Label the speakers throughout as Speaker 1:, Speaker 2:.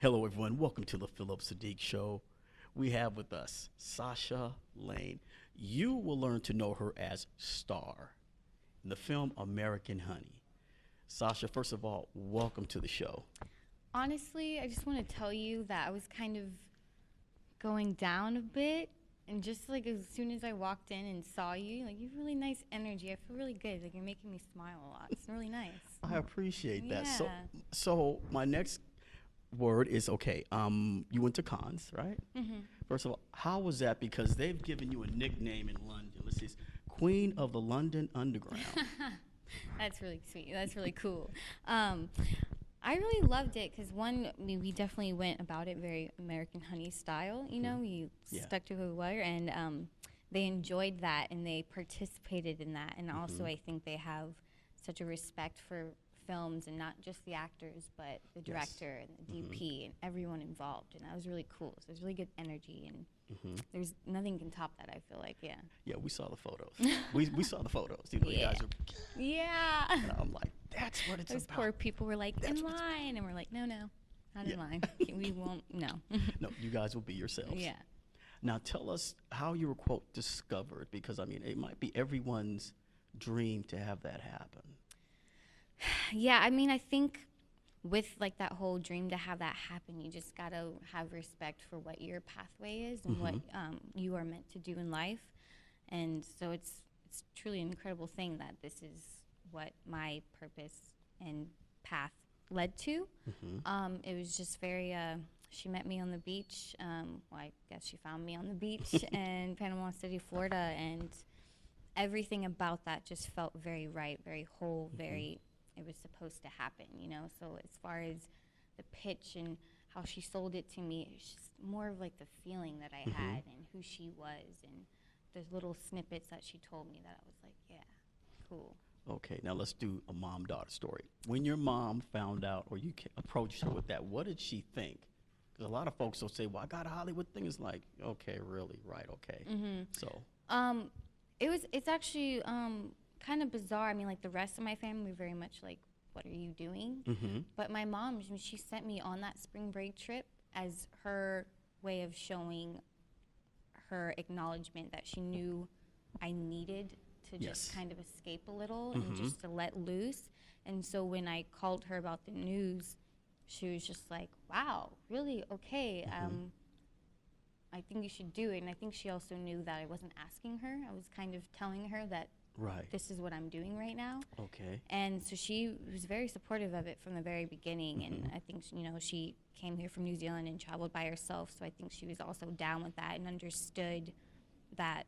Speaker 1: Hello, everyone. Welcome to the Phillip Siddiq Show. We have with us Sasha Lane. You will learn to know her as Star in the film American Honey. Sasha, first of all, welcome to the show.
Speaker 2: Honestly, I just want to tell you that I was kind of going down a bit. And just like as soon as I walked in and saw you, like you have really nice energy. I feel really good. Like you're making me smile a lot. It's really nice.
Speaker 1: I appreciate that.
Speaker 2: Yeah.
Speaker 1: So my next word is okay. You went to cons, right? First of all, how was that? Because they've given you a nickname in London. Let's see, it's Queen of the London Underground.
Speaker 2: That's really sweet. That's really cool. I really loved it because we definitely went about it very American Honey style. You know, we
Speaker 1: Yeah.
Speaker 2: stuck to who we were, and they enjoyed that and they participated in that. And also, I think they have such a respect for films and not just the actors, but the director and the DP and everyone involved. And that was really cool. So there's really good energy, and there's nothing can top that. I feel like, yeah.
Speaker 1: Yeah, we saw the photos. we saw the photos. You know, you guys are.
Speaker 2: Yeah.
Speaker 1: And I'm like, that's what it's
Speaker 2: Those
Speaker 1: about.
Speaker 2: poor people were like,
Speaker 1: That's
Speaker 2: in
Speaker 1: what it's
Speaker 2: line. And we're like, no, not
Speaker 1: Yeah.
Speaker 2: in line. We won't, no.
Speaker 1: No, you guys will be yourselves.
Speaker 2: Yeah.
Speaker 1: Now tell us how you were, quote, discovered, because I mean, it might be everyone's dream to have that happen.
Speaker 2: Yeah, I mean, I think with like that whole dream to have that happen, you just gotta have respect for what your pathway is and what you are meant to do in life. And so it's truly an incredible thing that this is what my purpose and path led to. It was just very, she met me on the beach. Well, I guess she found me on the beach in Panama City, Florida. And everything about that just felt very right, very whole, very, it was supposed to happen, you know? So as far as the pitch and how she sold it to me, it's just more of like the feeling that I had and who she was and the little snippets that she told me that I was like, yeah, cool.
Speaker 1: Okay, now let's do a mom-daughter story. When your mom found out or you approached her with that, what did she think? Because a lot of folks will say, well, I got a Hollywood thing. It's like, okay, really, right, okay. So,
Speaker 2: It's actually kind of bizarre. I mean, like the rest of my family were very much like, what are you doing? But my mom, she sent me on that spring break trip as her way of showing her acknowledgement that she knew I needed to just kind of escape a little and just to let loose. And so when I called her about the news, she was just like, wow, really? Okay. I think you should do it. And I think she also knew that I wasn't asking her. I was kind of telling her that this is what I'm doing right now.
Speaker 1: Okay.
Speaker 2: And so she was very supportive of it from the very beginning. And I think, you know, she came here from New Zealand and traveled by herself. So I think she was also down with that and understood that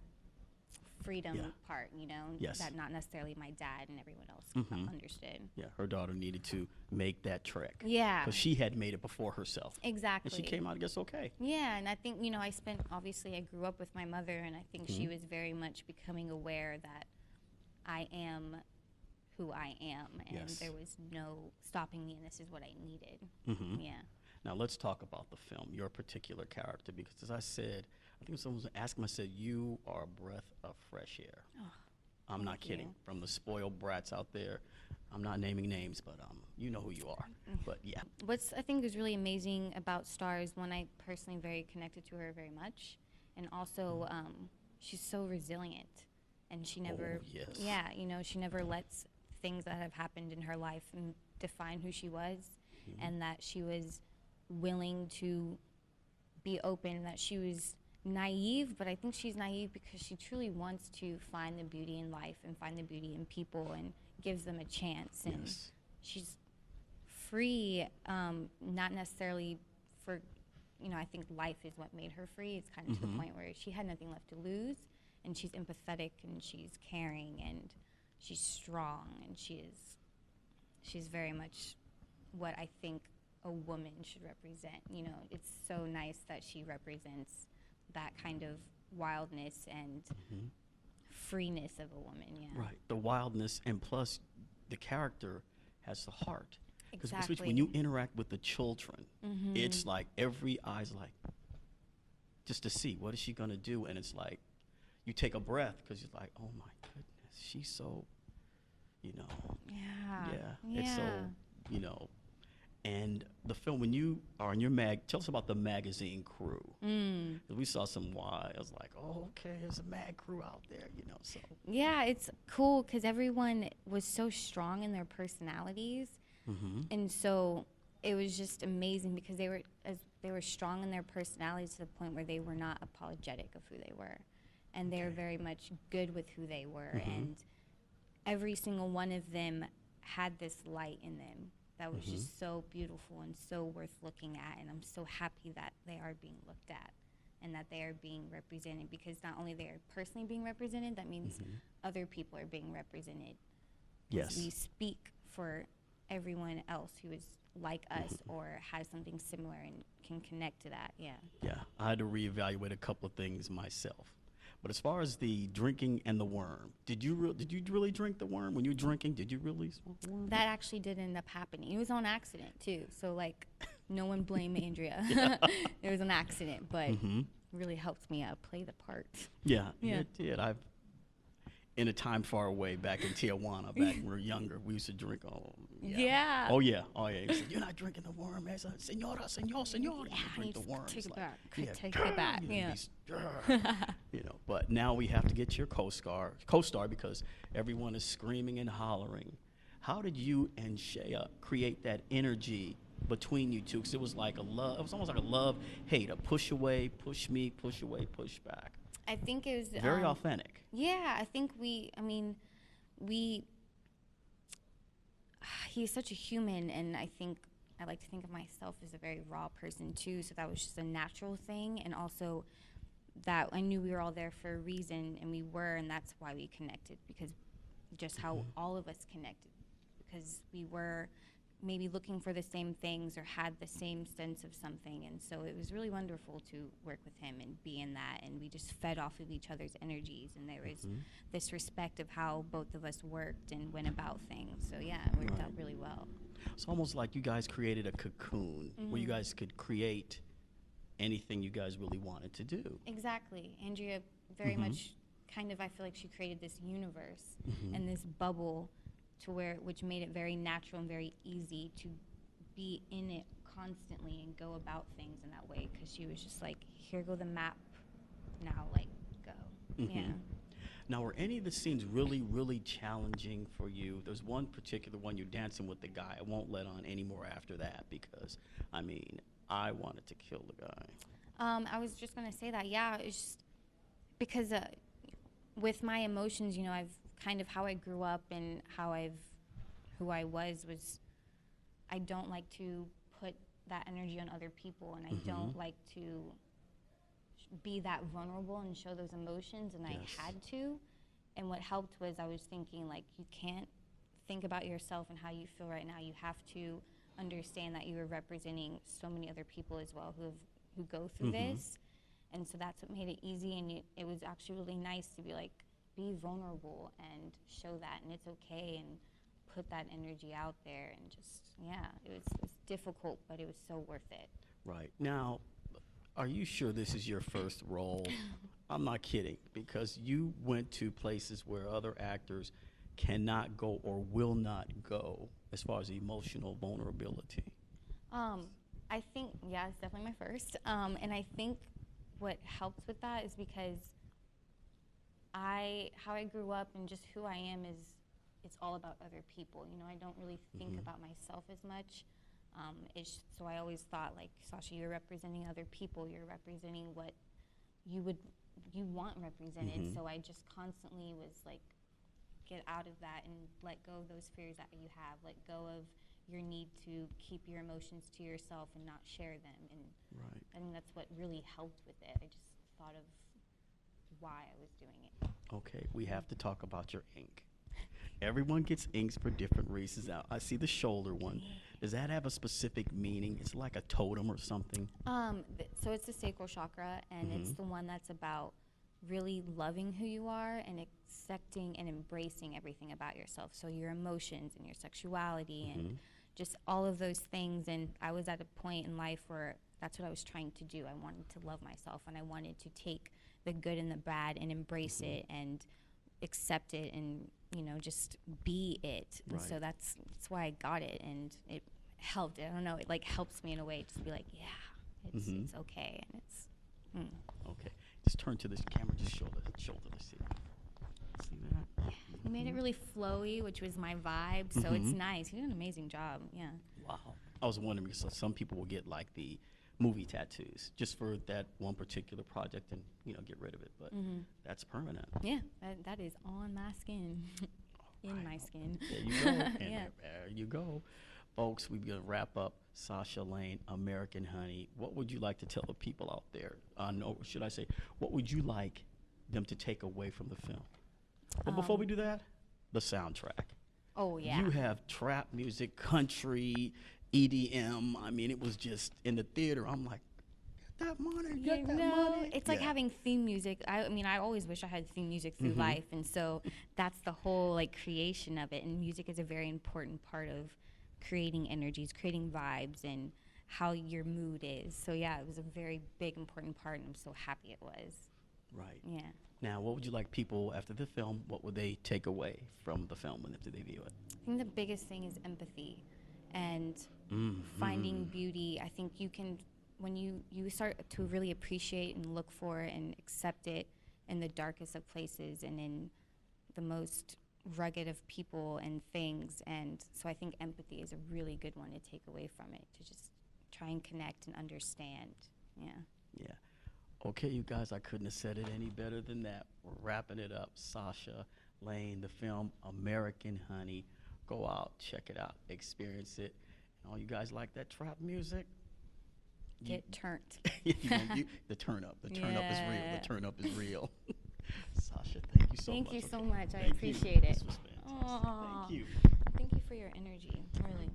Speaker 2: freedom part, you know, that not necessarily my dad and everyone else understood.
Speaker 1: Yeah, her daughter needed to make that trek.
Speaker 2: Yeah.
Speaker 1: Because she had made it before herself.
Speaker 2: Exactly.
Speaker 1: And she came out, I guess, okay.
Speaker 2: Yeah, and I think, you know, obviously I grew up with my mother, and I think she was very much becoming aware that I am who I am, and there was no stopping me, and this is what I needed. Yeah.
Speaker 1: Now let's talk about the film, your particular character, because as I said, I think someone was asking me, I said, you are a breath of fresh air.
Speaker 2: Oh,
Speaker 1: I'm not kidding.
Speaker 2: you.
Speaker 1: From the spoiled brats out there, I'm not naming names, but you know who you are. But yeah.
Speaker 2: What's I think is really amazing about Star is one, I personally very connected to her very much, and also she's so resilient, and she never, you know, she never lets things that have happened in her life define who she was, and that she was willing to be open, that she was naive, but I think she's naive because she truly wants to find the beauty in life and find the beauty in people and gives them a chance. And she's free, not necessarily for, you know, I think life is what made her free. It's kind of to the point where she had nothing left to lose, and she's empathetic and she's caring and she's strong, and she's very much what I think a woman should represent. You know, it's so nice that she represents that kind of wildness and freeness of a woman. Yeah.
Speaker 1: Right. The wildness, and plus the character has the heart. Because
Speaker 2: Exactly.
Speaker 1: when you interact with the children, it's like every eye's like, just to see what is she gonna do, and it's like you take a breath because you're like, oh my goodness, she's so, you know,
Speaker 2: Yeah.
Speaker 1: it's so, you know, And the film, when you are in your tell us about the magazine crew. We saw some I was like, oh, okay, there's a mag crew out there, so.
Speaker 2: Yeah, it's cool because everyone was so strong in their personalities. And so it was just amazing because they were strong in their personalities to the point where they were not apologetic of who they were. And they were very much good with who they were. And every single one of them had this light in them that was just so beautiful and so worth looking at. And I'm so happy that they are being looked at and that they are being represented, because not only they are personally being represented, that means other people are being represented.
Speaker 1: Yes.
Speaker 2: We speak for everyone else who is like us or has something similar and can connect to that. Yeah.
Speaker 1: Yeah, I had to reevaluate a couple of things myself. But as far as the drinking and the worm, did you really drink the worm? When you were drinking, did you really smoke the worm?
Speaker 2: That actually did end up happening. It was on accident, too. So, like, no one blame Andrea. It was an accident, but really helped me play the part.
Speaker 1: Yeah, it did. In a time far away, back in Tijuana, back when we were younger, we used to drink. Oh yeah. You said, you're not drinking the worm. As a senora.
Speaker 2: Yeah,
Speaker 1: drink the worm.
Speaker 2: Take it back.
Speaker 1: Yeah,
Speaker 2: Take it back. Yeah.
Speaker 1: But now we have to get your co-star, because everyone is screaming and hollering. How did you and Shea create that energy between you two? Because it was like it was almost like a love-hate, a push away, push me, push away, push back.
Speaker 2: I think it was
Speaker 1: very authentic.
Speaker 2: Yeah, I think he's such a human, and I like to think of myself as a very raw person too, so that was just a natural thing. And also that I knew we were all there for a reason, and we were, and that's why we connected, because just how all of us connected, because we were maybe looking for the same things or had the same sense of something. And so it was really wonderful to work with him and be in that, and we just fed off of each other's energies, and there was this respect of how both of us worked and went about things. So yeah, it worked out really well.
Speaker 1: It's almost like you guys created a cocoon where you guys could create anything you guys really wanted to do.
Speaker 2: Exactly. Andrea very much I feel like she created this universe and this bubble which made it very natural and very easy to be in it constantly and go about things in that way, because she was just like, here go the map, now like go. Yeah.
Speaker 1: Now, were any of the scenes really, really challenging for you? There's one particular one, you're dancing with the guy. I won't let on any more after that, because I wanted to kill the guy.
Speaker 2: I was just gonna say that. Yeah, it's just because with my emotions, I've kind of how I grew up and who I was I don't like to put that energy on other people, and I don't like to be that vulnerable and show those emotions, and I had to. And what helped was I was thinking, like, you can't think about yourself and how you feel right now. You have to understand that you are representing so many other people as well who go through this. And so that's what made it easy, and it was actually really nice to be like, be vulnerable and show that, and it's okay, and put that energy out there, and just, it was difficult, but it was so worth it.
Speaker 1: Right. Now, are you sure this is your first role? I'm not kidding, because you went to places where other actors cannot go or will not go as far as emotional vulnerability.
Speaker 2: I think, it's definitely my first. And I think what helps with that is because how I grew up and just who I am it's all about other people. I don't really think about myself as much. So I always thought, like, Sasha, you're representing other people. You're representing what you want represented. So I just constantly was like, get out of that and let go of those fears that you have. Let go of your need to keep your emotions to yourself and not share them. And I think that's what really helped with it. I just thought of why I was doing it.
Speaker 1: Okay, we have to talk about your ink. Everyone gets inks for different reasons. Now, I see the shoulder one. Does that have a specific meaning? It's like a totem or something?
Speaker 2: So it's the Sacral Chakra, and it's the one that's about really loving who you are and accepting and embracing everything about yourself. So your emotions and your sexuality and just all of those things. And I was at a point in life where that's what I was trying to do. I wanted to love myself, and I wanted to take the good and the bad and embrace it and accept it and, just be it. And so that's why I got it, and it helped. I don't know. It like helps me in a way just to be like, yeah, it's okay, and it's.
Speaker 1: Okay, just turn to this camera. Just shoulder to see. See that?
Speaker 2: Yeah, he made it really flowy, which was my vibe. So it's nice. He did an amazing job. Yeah.
Speaker 1: Wow. I was wondering because some people will get like the movie tattoos just for that one particular project and get rid of it, but that's permanent.
Speaker 2: Yeah, that is on my skin. In my skin.
Speaker 1: There you go. And there you go. Folks, we're going to wrap up Sasha Lane, American Honey. What would you like to tell the people out there? No, should I say, what would you like them to take away from the film? But before we do that, the soundtrack.
Speaker 2: Oh, yeah.
Speaker 1: You have trap music, country, EDM. I mean, it was just in the theater. I'm like, get that money, get that money.
Speaker 2: It's like having theme music. I mean, I always wish I had theme music through life. And so that's the whole like creation of it. And music is a very important part of creating energies, creating vibes, and how your mood is. So yeah, it was a very big, important part, and I'm so happy it was.
Speaker 1: Right.
Speaker 2: Yeah.
Speaker 1: Now, what would you like people after the film, what would they take away from the film after they view it?
Speaker 2: I think the biggest thing is empathy and finding beauty. I think you can, when you start to really appreciate and look for and accept it in the darkest of places and in the most rugged of people and things. And so I think empathy is a really good one to take away from it, to just try and connect and understand. Yeah.
Speaker 1: Yeah. Okay, you guys, I couldn't have said it any better than that. We're wrapping it up. Sasha Lane, the film American Honey. Go out, check it out, experience it. And all you guys like that trap music?
Speaker 2: Get turned.
Speaker 1: The turn up. The turn up is real. The turn up is real. Sasha, thank you so much.
Speaker 2: Thank you so much. I appreciate it.
Speaker 1: This was fantastic. Thank you.
Speaker 2: Thank you for your energy, really.